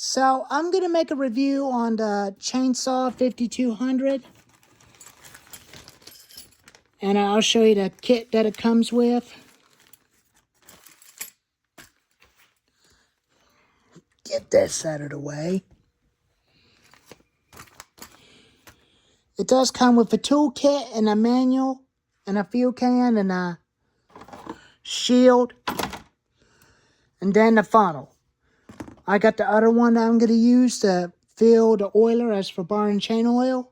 So I'm going to make a review on the Chainsaw 5200. And I'll show you the kit that it comes with. Get this out of the way. It does come with a toolkit and a manual and a fuel can and a shield. And then the funnel. I got the other one that I'm going to use to fill the oiler as for bar and chain oil.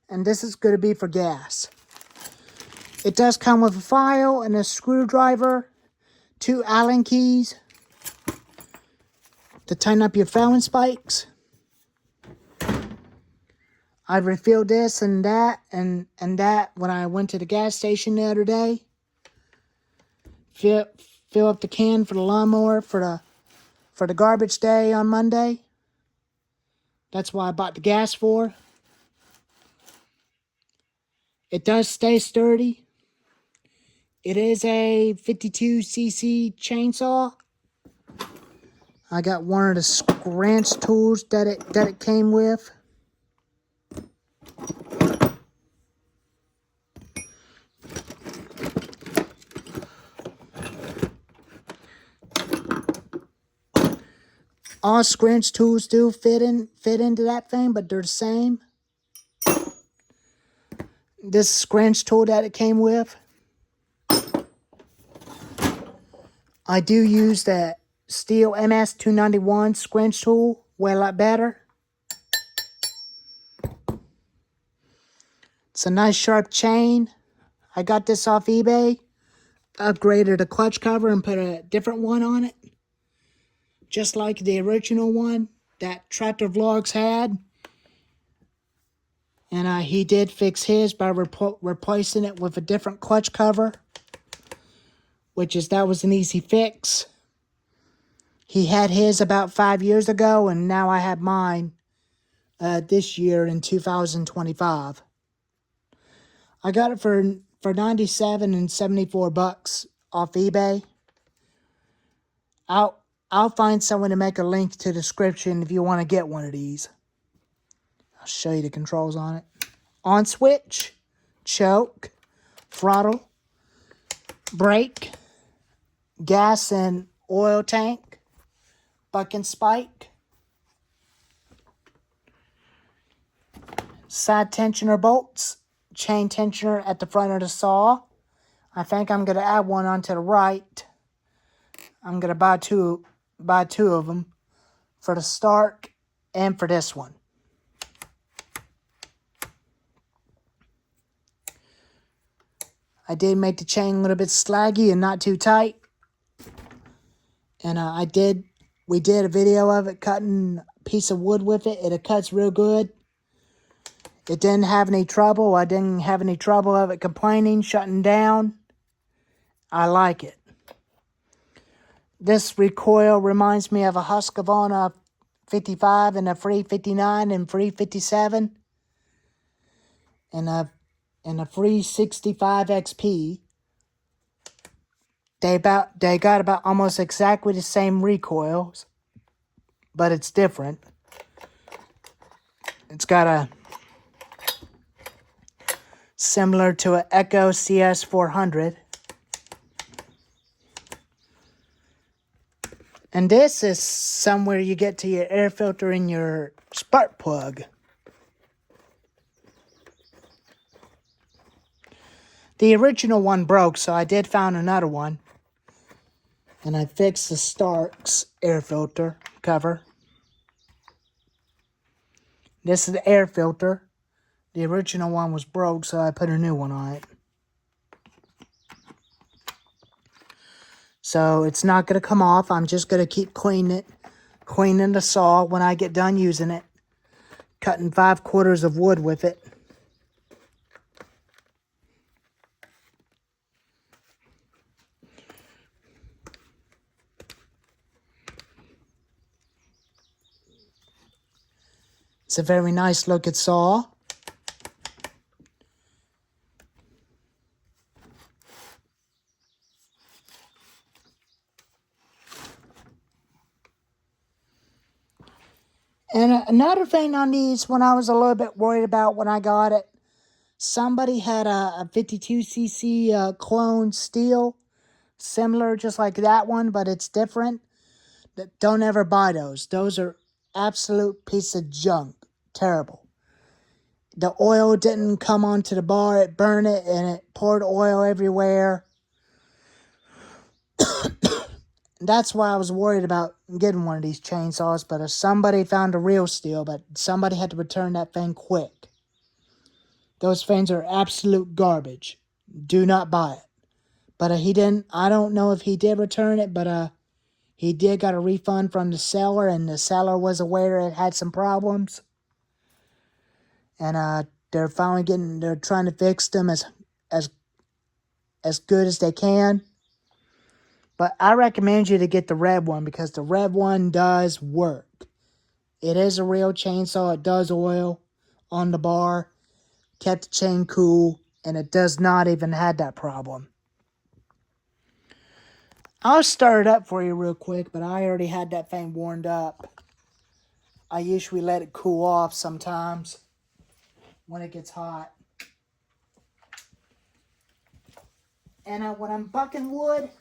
And this is going to be for gas. It does come with a file and a screwdriver, 2 Allen keys to tighten up your Fallon spikes. I refilled this and that and that when I went to the gas station the other day. Fill up the can for the lawnmower for the garbage day on Monday. That's why I bought the gas for. It does stay sturdy. It is a 52cc chainsaw. I got one of the scratch tools that it came with. All scratch tools do fit into that thing, but they're the same. This scratch tool that it came with. I do use that Steel MS291 scratch tool way a lot better. It's a nice sharp chain. I got this off eBay. Upgraded the clutch cover and put a different one on it. Just like the original one that Tractor Vlogs had. And he did fix his by replacing it with a different clutch cover. That was an easy fix. He had his about 5 years ago, and now I have mine this year in 2025. I got it for $97 and $74 off eBay. I'll find someone to make a link to the description if you want to get one of these. I'll show you the controls on it. On switch, choke, throttle, brake, gas and oil tank, buck and spike, side tensioner bolts, chain tensioner at the front of the saw. I think I'm going to add one onto the right. I'm going to buy two of them for the start and for this one. I did make the chain a little bit slaggy and not too tight. And we did a video of it cutting a piece of wood with it. It cuts real good. It didn't have any trouble. I didn't have any trouble of it complaining, shutting down. I like it. This recoil reminds me of a Husqvarna 55 and a Free 59 and Free 57. And a Free 65 XP. They got about almost exactly the same recoils, but it's different. It's got a similar to an Echo CS400. And this is somewhere you get to your air filter in your spark plug. The original one broke, so I did find another one. And I fixed the Starks air filter cover. This is the air filter. The original one was broke, so I put a new one on it. So it's not going to come off. I'm just going to keep cleaning the saw when I get done using it. Cutting 5/4 of wood with it. It's a very nice looking saw. And another thing on these, when I was a little bit worried about when I got it, somebody had a 52cc clone steel, similar just like that one, but it's different. Don't ever buy those. Those are absolute piece of junk. Terrible. The oil didn't come onto the bar. It burned it and it poured oil everywhere. That's why I was worried about getting one of these chainsaws. But if somebody found a real steel, but somebody had to return that thing quick. Those things are absolute garbage. Do not buy it. But he didn't. I don't know if he did return it, but he did got a refund from the seller, and the seller was aware it had some problems. And they're trying to fix them as good as they can. But I recommend you to get the red one because the red one does work. It is a real chainsaw. It does oil on the bar, kept the chain cool, and it does not even have that problem. I'll start it up for you real quick, but I already had that thing warmed up. I usually let it cool off sometimes when it gets hot. And when I'm bucking wood,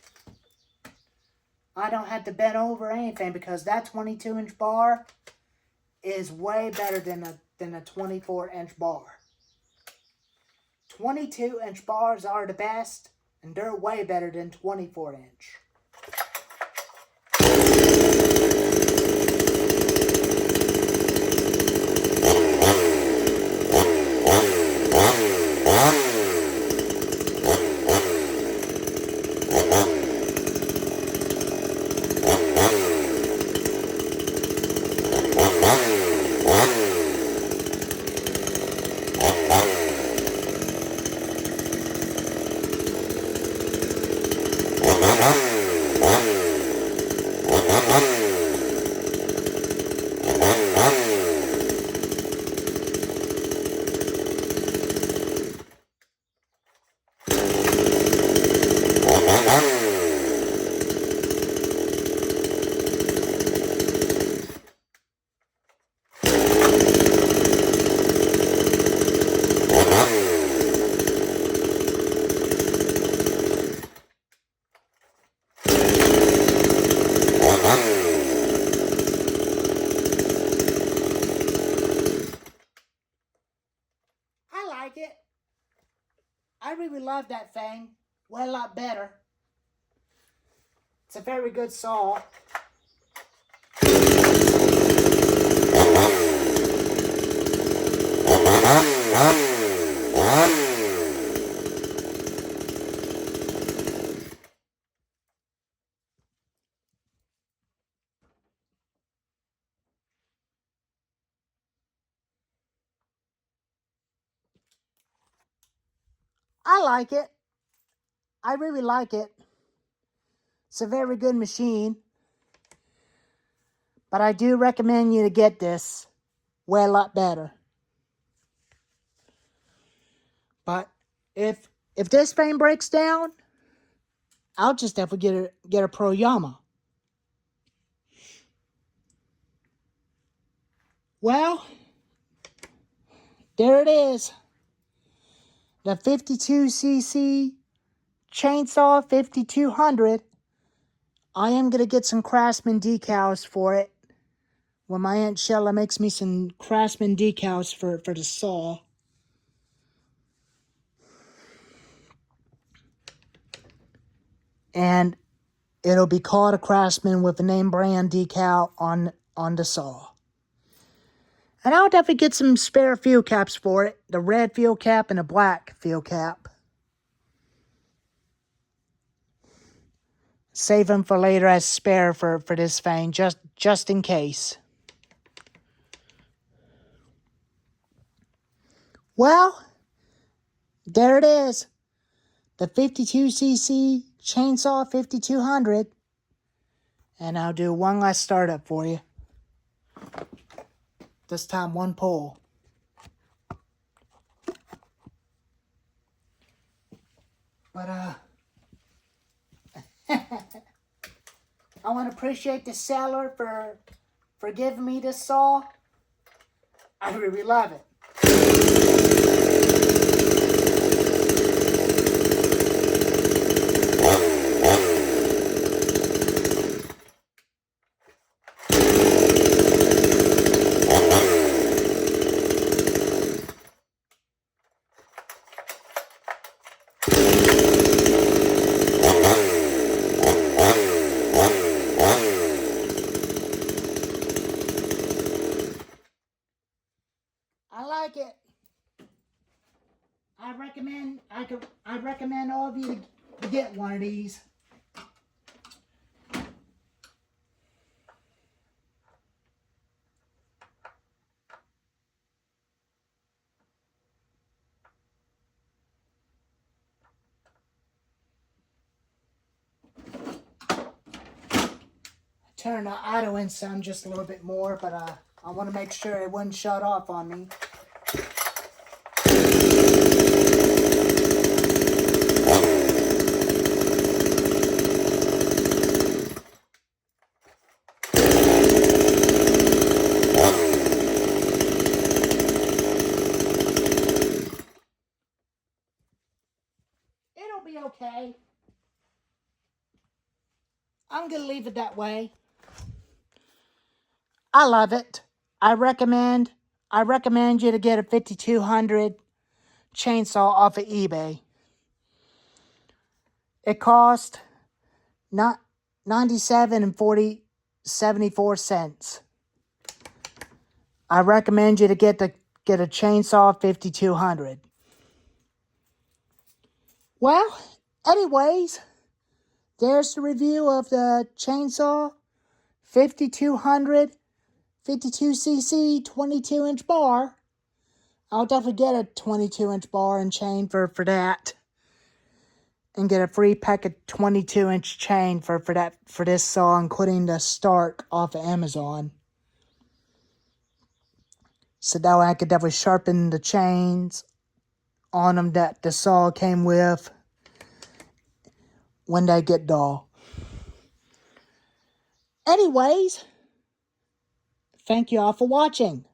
I don't have to bend over anything because that 22-inch bar is way better than a 24-inch bar. 22-inch bars are the best, and they're way better than 24-inch. I like it. I really love that thing. Well, a lot better. It's a very good saw. I like it. I really like it. It's a very good machine. But I do recommend you to get this. Way a lot better. But if this thing breaks down, I'll just have to get a Pro Yama. Well, there it is. The 52cc chainsaw 5200. I am going to get some Craftsman decals for it. When my Aunt Shella makes me some Craftsman decals for the saw. And it'll be called a Craftsman with a name brand decal on the saw. And I'll definitely get some spare fuel caps for it. The red fuel cap and the black fuel cap. Save them for later as spare for this thing, just in case. Well, there it is. The 52cc chainsaw 5200. And I'll do one last startup for you. This time one pull. But I want to appreciate the seller for giving me this saw. I really love it. I like it. I recommend all of you to get one of these. Turn the auto in some just a little bit more, but I want to make sure it wouldn't shut off on me. It'll be okay. I'm going to leave it that way. I love it. I recommend you to get a 5200 chainsaw off of eBay. It cost not 97 and 74 cents. I recommend you to get a chainsaw 5200. Well, anyways, there's the review of the chainsaw 5200 52cc 22-inch bar. I'll definitely get a 22-inch bar and chain for that. And get a free pack of 22-inch chain for this saw, including the Stark off of Amazon. So that way I could definitely sharpen the chains on them that the saw came with when they get dull. Anyways, thank you all for watching.